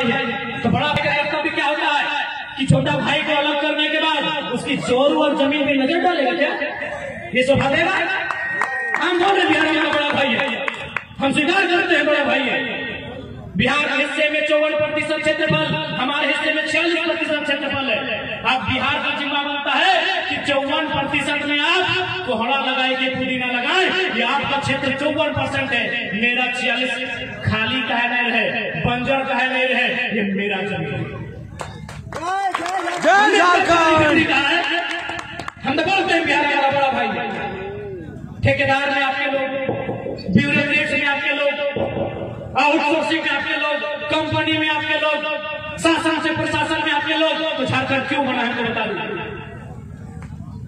भाई है, तो बड़ा भाई का कर्तव्य क्या होता है कि छोटा भाई को अलग करने के बाद उसकी जोर और जमीन में नजर डालेगा क्या? ये शोभा देगा? हम बोले बिहार में बड़ा भाई है, हम स्वीकार करते हैं बड़ा भाई है। बिहार के हिस्से में 54% क्षेत्रफल, हमारे हिस्से में 46% क्षेत्रफल है। अब बिहार का जिम्मा बनता है कि 54% में आप कोहड़ा लगाए कि पुदीना लगाए। ये आपका क्षेत्र 54% है, मेरा 46 खाली कहे नहीं रहे, बंजर कहे नहीं रहे, ये मेरा जमीन। हम तो बोलते हैं बिहार का बड़ा भाई। ठेकेदार में आपके लोग, ब्यूरोक्रेट्स में आपके लोग, आउटसोर्सिंग में आपके लोग, कंपनी में आपके लोग, शासन से प्रशासन में आपके लोग, तो झारखंड क्यों बना है तो बता दीजिए,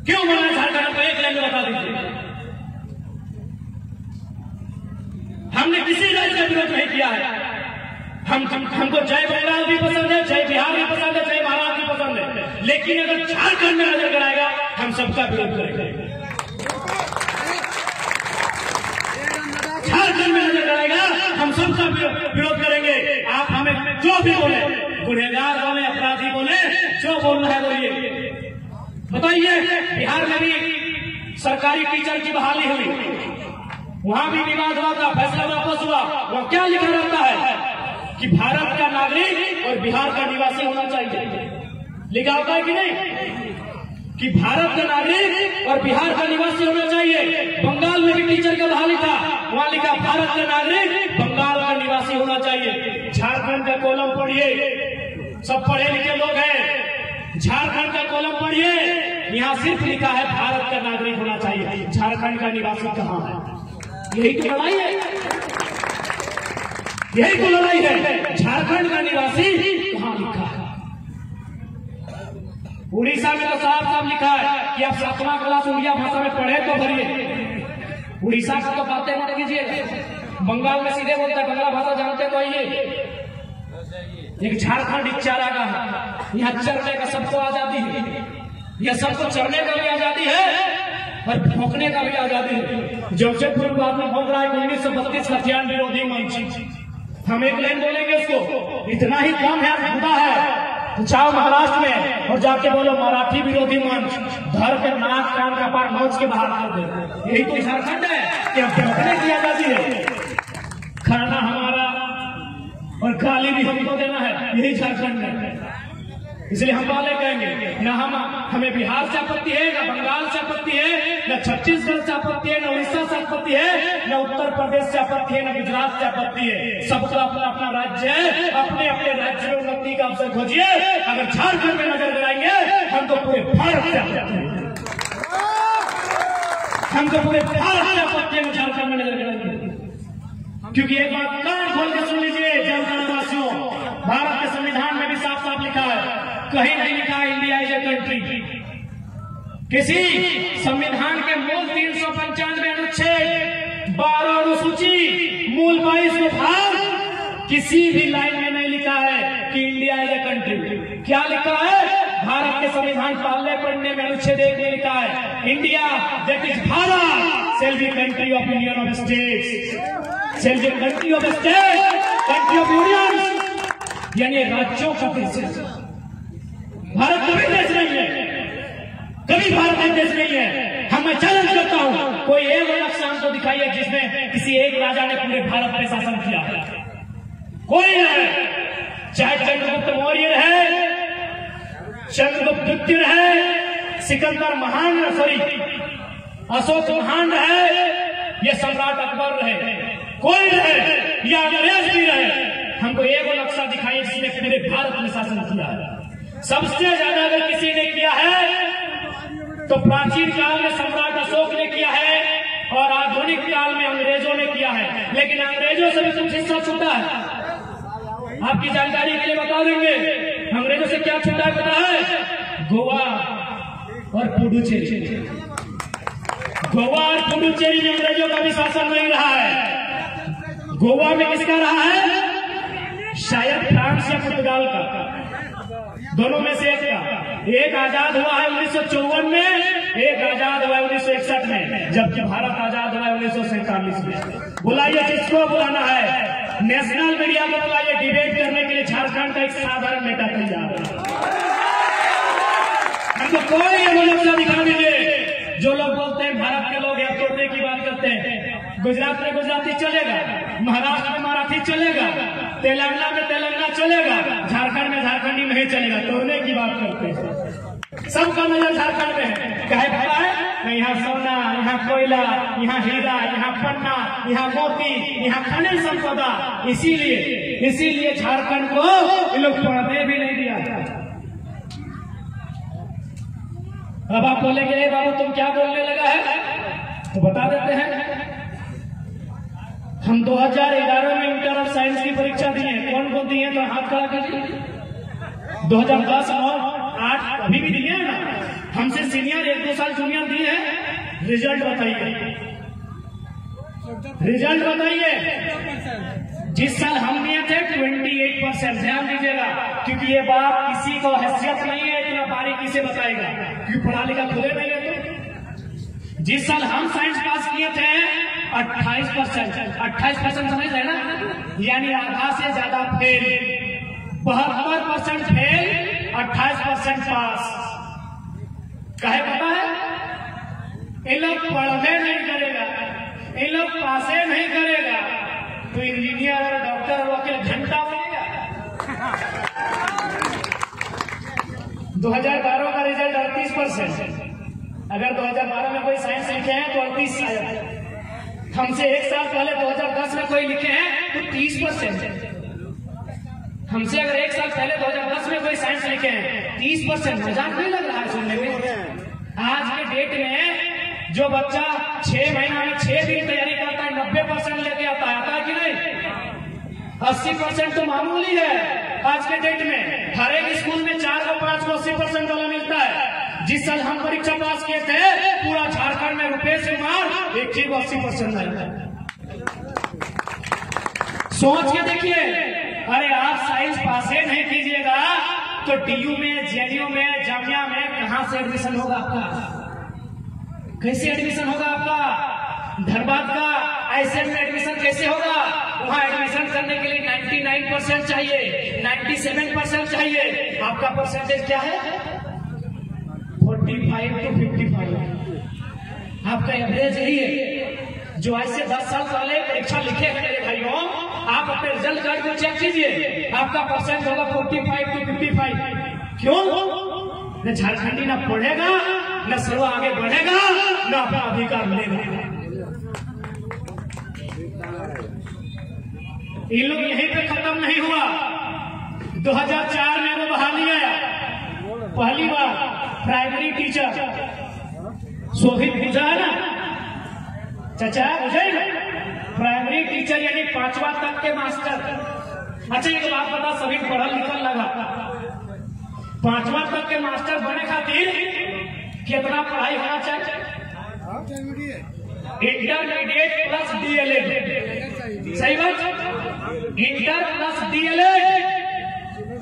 क्यों बना है झारखंड को एक लाइन में बता दीजिए। हमने किसी राज्य का विरोध नहीं किया है। हमको जय बंगाल भी पसंद है, जय बिहार भी पसंद है, जय महाराष्ट्र भी पसंद है, लेकिन अगर झारखंड में नजर कराएगा हम सबका विरोध करेंगे। झारखंड में नजर कराएगा हम सबका विरोध करेंगे। आप हमें जो भी बोले, गुनहगार बोले, अपराधी बोले, जो बोलना है बोलिए। बताइए, बिहार में भी सरकारी टीचर की बहाली हुई, वहां भी विवाद हुआ था, फैसला वापस हुआ। वहां क्या लिखा रहता है कि भारत का नागरिक और बिहार का निवासी होना चाहिए। लिखा होता है कि नहीं कि भारत का नागरिक और बिहार का निवासी होना चाहिए। बंगाल में भी टीचर का बहाली था, वहां लिखा भारत का नागरिक, बंगाल का निवासी होना चाहिए। झारखंड का कॉलम पढ़िए, सब पढ़े लिखे लोग हैं, झारखंड का कॉलम पढ़िए, यहाँ सिर्फ लिखा है भारत का नागरिक होना चाहिए। झारखंड का निवासी कहाँ है? यही तो लड़ाई है, यही तो लड़ाई है। झारखंड का निवासी कहाँ लिखा है? उड़ीसा में तो साफ साफ लिखा है कि आप 7वां क्लास उड़िया भाषा में पढ़े तो भरिए। उड़ीसा का तो बातें मत कीजिए, बंगाल में सीधे बोलता है, बंगला भाषा जानते तो आइए। एक झारखंड इच्छारा का है, यहाँ चरने का सबको आजादी है, यह सबको चरने का भी आजादी है और भौंकने का भी आजादी है। जमशेदपुर को आपने भौंक रहा है 1932 हथियार विरोधी मंच, हम एक लाइन बोलेंगे उसको, इतना ही कम है, खुदा है। जाओ महाराष्ट्र में और जाके बोलो मराठी विरोधी मंच, धर के नाक कान का पार नोच के बाहर कर दे। यही तो झारखंड है कि हम भौंकने की आजादी है, खाना हमारा और गाली भी हमको देना है, यही झारखंड है। इसलिए हम वाले कहेंगे न हमें बिहार से आपत्ति है, न बंगाल से आपत्ति है, न छत्तीसगढ़ से आपत्ति है, न उड़ीसा से आपत्ति है, न उत्तर प्रदेश से आपत्ति है, न गुजरात से आपत्ति है। सबका अपना अपना राज्य है, अपने अपने राज्य में उन्नति का अवसर खोजिए। अगर झारखंड में नजर कराएंगे हम तो पूरे भारत से आपत्ति है, हम तो पूरे भारत से आपत्ति है झारखंड में नजर कराएंगे। क्योंकि एक बात कान खोल के सुन लीजिए जनतावासियों, भारत के संविधान में भी साफ साफ लिखा है, कहीं नहीं लिखा है इंडिया इज ए कंट्री। किसी संविधान के मूल 395 अनुच्छेद 12 अनुसूची मूल 22 भाग किसी भी लाइन में नहीं लिखा है कि इंडिया इज ए कंट्री। क्या लिखा है? भारत के संविधान पहले पढ़ने में अनुच्छेद 1 में लिखा है India that is Bharat shall be country of union of states, shall be country of state, country of union, यानी राज्यों का देश है। भारत कभी देश नहीं है, कभी भारत एक देश नहीं है। हम मैं चैलेंज करता हूं, कोई एक नक्शा हमको दिखाइए जिसमें किसी एक राजा ने पूरे भारत पे शासन किया है। कोई नहीं, चाहे चंद्रगुप्त मौर्य है, चंद्रगुप्त द्वितीय है, सिकंदर महान, सॉरी अशोक महान रहे, ये सम्राट अकबर रहे, कोई रहे या अंग्रेज भी रहे, हमको एक नक्शा दिखाइए जिसने पूरे भारत में शासन किया है। सबसे ज्यादा अगर किसी ने किया है तो प्राचीन काल में सम्राट अशोक ने किया है और आधुनिक काल में अंग्रेजों ने किया है, लेकिन अंग्रेजों से भी कुछ हिस्सा छूटा है। आपकी जानकारी के लिए बता देंगे, अंग्रेजों से क्या छूटा है पता है? गोवा और पुडुचेरी, गोवा और पुडुचेरी में अंग्रेजों का भी शासन नहीं रहा है। गोवा में किसका रहा है? शायद फ्रांस या पुर्तगाल का, दोनों में से एक का। एक आजाद हुआ है 1954 में, एक आजाद हुआ है 1961 में, जबकि भारत आजाद हुआ है 1947 में। बुलाइए जिसको बुलाना है, नेशनल मीडिया को बुलाइए डिबेट करने के लिए झारखंड झारखंड का एक साधारण नेता तैयार है। हमको कोई एवोल्यूशन दिखा दीजिए। जो लोग बोलते हैं भारत के लोग यहाँ तोड़ने की बात करते हैं, गुजरात में गुजराती चलेगा, महाराष्ट्र में मराठी चलेगा, तेलंगाना में तेलंगाना चलेगा, झारखंड में झारखंडी नहीं चलेगा। तोड़ने की बात करते हैं, सबका नजर झारखंड में है। कहे पता है यहाँ सोना, यहाँ कोयला, यहाँ हीरा, यहाँ पन्ना, यहाँ मोती, यहाँ खनिज संपदा। इसीलिए झारखंड को ये लोग पढ़ने भी नहीं दिया। अब आप बोलेंगे बाबू तुम क्या बोलने लगा है, तो बता देते हैं। हम 2011 में इंटर ऑफ साइंस की परीक्षा दी है। कौन कौन दिए तो हाथ खड़ा कीजिए। 2010 और 8 अभी भी दिए ना। हमसे सीनियर 1-2 साल जूनियर दिए हैं। रिजल्ट बताइए, रिजल्ट बताइए। जिस साल हम दिए थे 28%। ध्यान दीजिएगा, क्योंकि ये बात किसी को हैसियत नहीं है इतना बारीकी से बताएगा, क्योंकि पढ़ा लिखा खुले नहीं है। तो जिस साल हम साइंस पास किए थे 28%। 28% समझ रहे ना, यानी आधा से ज्यादा फेल। 72% फेल, 28% पास। कहे पता है इन लोग पढ़ने नहीं करेगा, इन लोग पासे नहीं करेगा तो इंजीनियर और डॉक्टर और वकील घंटा बनेगा। 2012 का रिजल्ट 38%। अगर 2012 में कोई साइंस लिखे हैं तो 38 आया। हमसे एक साल पहले 2010 में कोई लिखे हैं तो 30%। हमसे अगर एक साल पहले 2010 में कोई साइंस लिखे हैं 30%। मजाक नहीं लग रहा है सुनने में। आज के डेट में जो बच्चा 6 महीना में 6 दिन तैयारी करता है 90% लेके आता है कि नहीं? 80% तो मामूली है आज के डेट में। हर एक स्कूल में 4 को 5 को 80% वाला मिलता है। जिस साल हम परीक्षा पास किए थे पूरा झारखंड में रुपेश कुमार एक ही को 80% लाया। सोच के देखिए, अरे आप साइंस पासे नहीं कीजिएगा तो डीयू में, जेएनयू में, जामिया में कहां से एडमिशन होगा आपका? कैसे एडमिशन होगा आपका? धनबाद का आईसेट में एडमिशन कैसे होगा? वहां एडमिशन करने के लिए 99% चाहिए, 97% चाहिए। आपका परसेंटेज क्या है? 45 to 55। आपका एवरेज यही है। जो ऐसे 10 साल पहले परीक्षा लिखे हैं मेरे भाइयों, आप अपने रिजल्ट कार्ड को चेक कीजिए, आपका परसेंट होगा 45 to 55। क्यों? न झारखंडी न पढ़ेगा, न सर्व आगे बढ़ेगा, न अपना अधिकार मिलेगा। इन लोग यहीं पे खत्म नहीं हुआ। 2004 में वो बहाली आया, पहली बार प्राइमरी टीचर। शोभित बुझा है ना चाचा, बुझे ना? प्राइमरी टीचर यानी 5वां तक के मास्टर। अच्छा एक बात बता, सभी पढ़ल लिखल लगा। 5वां तक के मास्टर बने खातिर कितना पढ़ाई होना चाहिए? Intermediate plus DElEd. सही बात? Inter plus DElEd.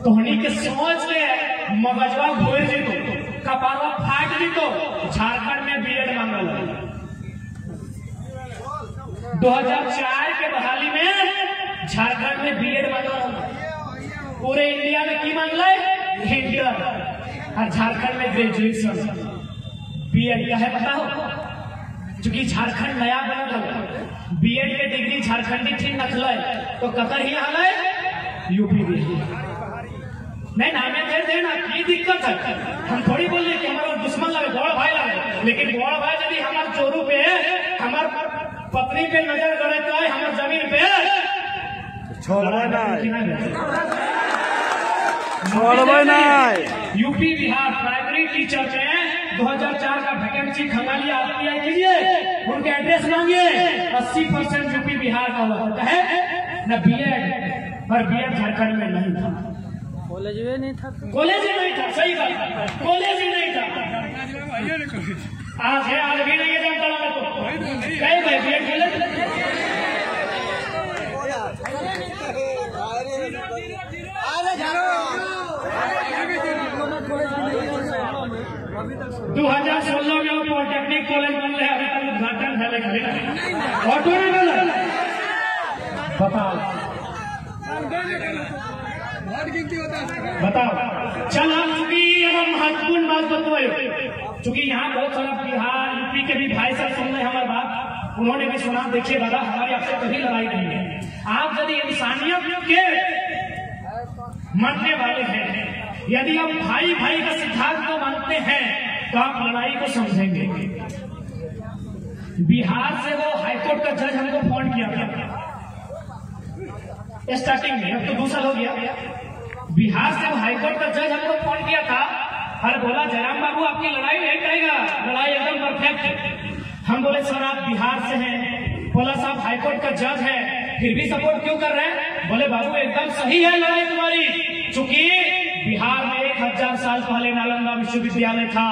तोहनी के सोच के मगजवा घोल जी तो कपारवा फाट जी तो झारखंड में बीएड मांगल। 2004 के बहाली में झारखंड में बीएड मांगल। पूरे इंडिया में की मांगल? इंटर। और झारखंड में ग्रेजुएशन। बीएड क्या है बताओ? क्योंकि झारखंड नया बनल, बीएड के डिग्री झारखंडी ठीक नखल तो कतर ही हाल है यूपी भी नहीं नामे दे देना। की दिक्कत है? हम थोड़ी बोलिए कि हमारा दुश्मन लगे, बड़ भाई लगे, लेकिन बड़ भाई यदि हमारे चोरू पे, हमार पत्नी पे नजर करे तो हमारे जमीन पे छोड़ना यूपी बिहार प्राइमरी टीचर में 2004 का वैकेंसी खंगालिया अप्लाई कीजिए, उनके एड्रेस मांगिए। 80% यूपी बिहार का होता है न बीएड, और बीएड झारखंड में नहीं था। कॉलेज में नहीं था, कॉलेज ही नहीं था। सही बात, कॉलेज ही नहीं था। आज है, आज भी नहीं है। जनता तो कई भाई बीएड कॉलेज 2016 में वो पॉलिटेक्निक कॉलेज बन रहे, अभी तक उद्घाटन पहले खड़े ऑटो नहीं बना। बताओ बताओ। चल हम चूंकि महत्वपूर्ण बात बताओ, चूंकि यहाँ बहुत सारा बिहार यूपी के भी भाई सब सुन रहे हमारी बात, उन्होंने भी सुना। देखिए दादा, हमारी आपसे कभी लड़ाई नहीं है। आप यदि इंसानियत के मानने वाले हैं, यदि आप भाई भाई का सिद्धांत को मानते हैं, तो आप लड़ाई को समझेंगे। बिहार से वो हाईकोर्ट का जज हमको फोन किया था स्टार्टिंग में, अब तो 2 साल हो गया। बिहार से वो हाईकोर्ट का जज हमको फोन किया था, अरे बोला जयराम बाबू आपकी लड़ाई नहीं करेगा, लड़ाई एकदम परफेक्ट है। हम बोले सर आप बिहार से हैं, बोला साहब हाईकोर्ट का जज है, फिर भी सपोर्ट क्यों कर रहे हैं? बोले बाबू एकदम सही है लड़ाई तुम्हारी, चूंकि बिहार में 1000 साल पहले नालंदा विश्वविद्यालय था।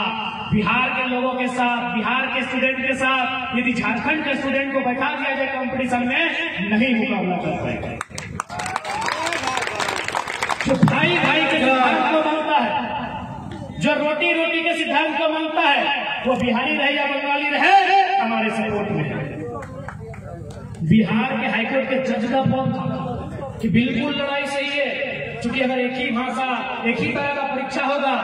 बिहार के लोगों के साथ, बिहार के स्टूडेंट के साथ यदि झारखंड के स्टूडेंट को बैठा दिया जाए कंपटीशन में, नहीं मुकाबला कर पाएगा। जो भाई भाई के सिद्धांत को मानता है, जो रोटी रोटी के सिद्धांत को मानता है, वो बिहारी रहे या बंगाली रहे, हमारे सपोर्ट में है। बिहार के हाईकोर्ट के जज का फोन था कि बिल्कुल लड़ाई सही है, क्योंकि अगर एक ही भाषा एक ही तरह का परीक्षा होगा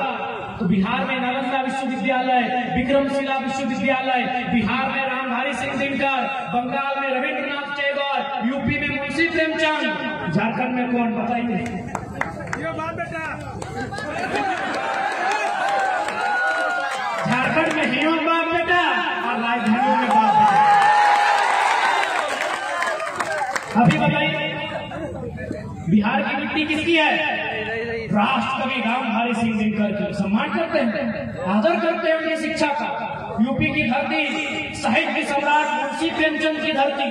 तो बिहार में नालंदा विश्वविद्यालय, विक्रमशिला विश्वविद्यालय, बिहार में रामधारी सिंह दिनकर, बंगाल में रविंद्रनाथ टैगोर, यूपी में मुंशी प्रेमचंद, झारखंड में कौन बताइए? झारखंड में हियों बाप बेटा और राजधानी में बाप बेटा। अभी बताइए बिहार की मिट्टी किसकी है? राष्ट्र कवि रामधारी सिंह दिनकर की। सम्मान करते हैं, आदर करते हैं उनकी शिक्षा का। यूपी की धरती, साहित्य सम्राट मुंशी प्रेमचंद की धरती,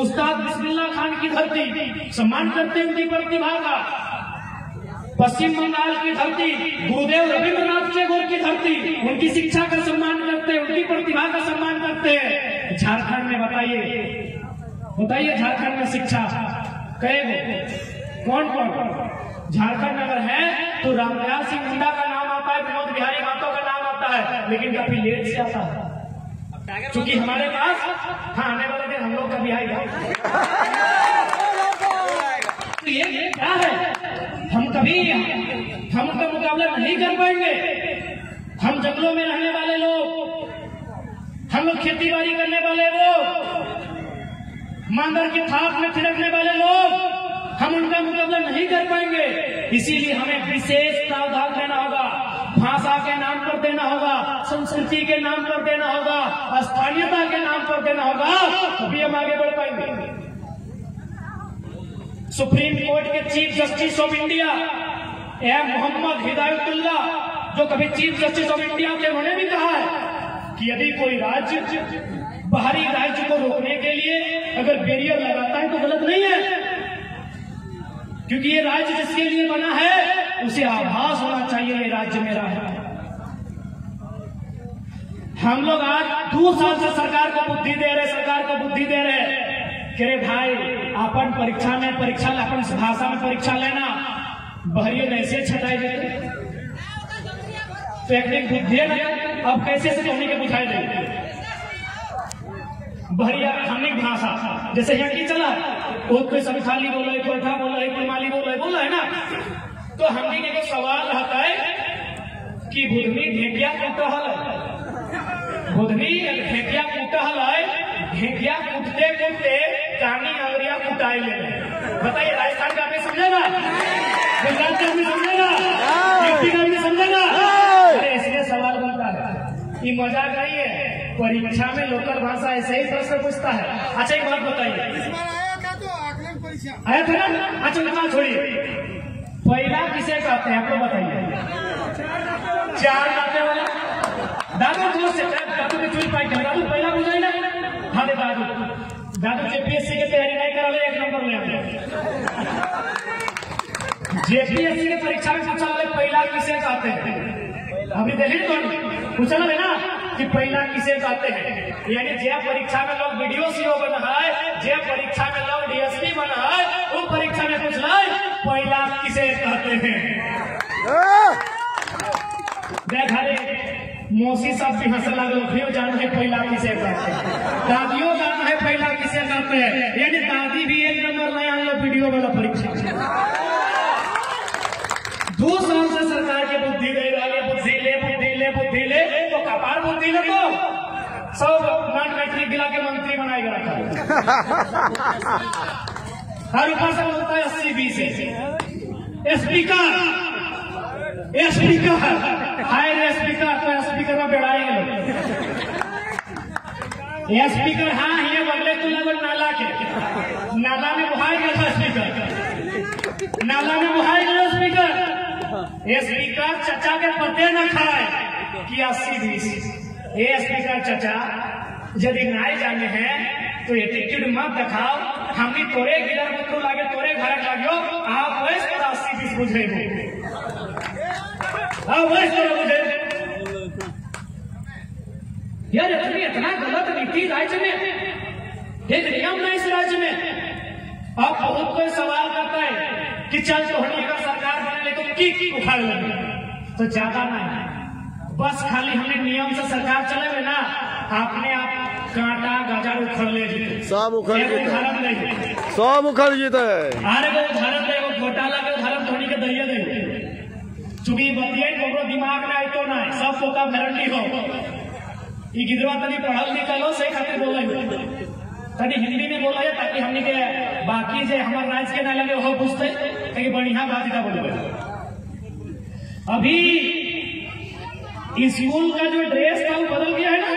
उस्ताद बिस्मिल्लाह खान की धरती, सम्मान करते हैं उनकी प्रतिभा का। पश्चिम बंगाल की धरती, गुरुदेव रविंद्रनाथ टैगोर की धरती, उनकी शिक्षा का सम्मान करते हैं, उनकी प्रतिभा का सम्मान करते हैं। झारखंड में बताइए झारखंड में शिक्षा कौन कौन? झारखंड अगर है तो रामदयाल सिंह मुंडा का नाम आता है, विनोद बिहारी महतो का नाम आता है, लेकिन काफी लेट से आता है, क्योंकि हमारे पास आने वाले दिन हम लोग का भी आएगा। तो ये क्या है? हम उनका मुकाबला नहीं कर पाएंगे। हम जंगलों में रहने वाले लोग, हम लोग खेती बाड़ी करने वाले लोग, मांदर के थाप में थिरकने वाले लोग, हम उनका मुकाबला नहीं कर पाएंगे। इसीलिए हमें विशेष प्रावधान देना होगा, भाषा के नाम पर देना होगा, संस्कृति के नाम पर देना होगा, स्थानीयता के नाम पर देना होगा, तभी हम आगे बढ़ पाएंगे। सुप्रीम कोर्ट के chief justice of India M Mohammad Hidayatullah, जो कभी चीफ जस्टिस ऑफ इंडिया थे, उन्होंने भी कहा है कि यदि कोई राज्य बाहरी राज्य को रोकने के लिए अगर बैरियर लगाता है तो गलत नहीं है, क्योंकि ये राज्य जिसके लिए बना है उसे आभास होना चाहिए ये राज्य मेरा है। हम लोग आज 2 साल से सरकार को बुद्धि दे रहे कि रे भाई अपन परीक्षा में अपन भाषा में परीक्षा लेना, बहरियों में ऐसे छटाई देते टेक्निक बुद्धि है। अब कैसे से हमने के बुझाई देंगे बहरिया खानिक भाषा, जैसे यहाँ की चला वो कोई संथाली बोला है, कोठा बोला है, कुमाली बोला है ना, तो हमने के सवाल रहता है कि बुधनी ढेकिया कुटहल है, बुधनी ढेकिया कुटहल है, ढेकिया कुटते कुटते कानी अंगरिया कुटाई ले। बताइए राजस्थान का आदमी समझेगा? गुजरात का आदमी समझेगा? यूपी का आदमी समझेगा? अरे इसलिए सवाल बनता है, ये मजाक नहीं है। परीक्षा में लोकल भाषा ऐसे ही प्रश्न पूछता है। अच्छा एक बात बताइए, आया था ना? अच्छा ना छोड़िए, पहला किसे कहते हैं आपको बताइए? 4 दाते वाला दादू जोर से दादू के चुन पाई दादू पहला बुझाई ना। हाँ दादू जेपीएससी की तैयारी नहीं करा ले, 1 नंबर ले जेपीएससी की परीक्षा में पूछा वाले पहला किसे कहते हैं? अभी देखिए कौन पूछा ना ना कि पहला किसे कहते हैं, यानी जे परीक्षा में लोग वीडियो सीओ बना है, जे परीक्षा में लोग डीएसपी बना है, वो परीक्षा में पूछ रहा है पहला किसे कहते हैं। देखा रे मौसी सब भी हंस लगे, जान है पहला किसे कहते हैं, दादियों जान है पहला किसे कहते हैं, यानी दादी भी 1 नंबर नया वीडियो वाला परीक्षा। गया था। हर ऊपर से बोलता है 80-20 स्पीकर हाय रे स्पीकर, तो स्पीकर में बेड़ाएंगे लोग। ये स्पीकर हाँ ये बगले तो लगभग नाला के नाला में बुहाई गया था स्पीकर, नाला में बुहाई गया स्पीकर। ये स्पीकर चचा के पते न खाए कि 80-20। ये स्पीकर चचा यदि नाई जाने हैं तो एटीट्यूड मत दिखाओ, हमने तोरे गिरर बतरू लागे तोरे घर लागियो, आप वैसे 80-20 बुझे वैसे बुझे यार। इतना गलत नीति राज्य में, एक नियम नहीं इस राज्य में। अब बहुत कोई सवाल करता है कि चल तो अगर सरकार बने तो की उखाड़ लेंगे, तो ज्यादा नहीं, बस खाली हमने नियम से सरकार चले हुए ना, आपने आप कांटा गाजर उखड़ ले सब उखड़ जीते। अरे वो उदाहरण दे, वो घोटाला के उदाहरण धोनी के दैया दे, चूंकि बतिया दिमाग में आई तो ना सब का गारंटी हो। ये गिरवा तनी पढ़ल निकलो सही खातिर बोला तनी हिंदी में बोला है ताकि हमने के बाकी जो हमारे राज्य के ना लगे वो पूछते कहीं बढ़िया बात का बोले। अभी स्कूल का जो ड्रेस था वो बदल गया है ना,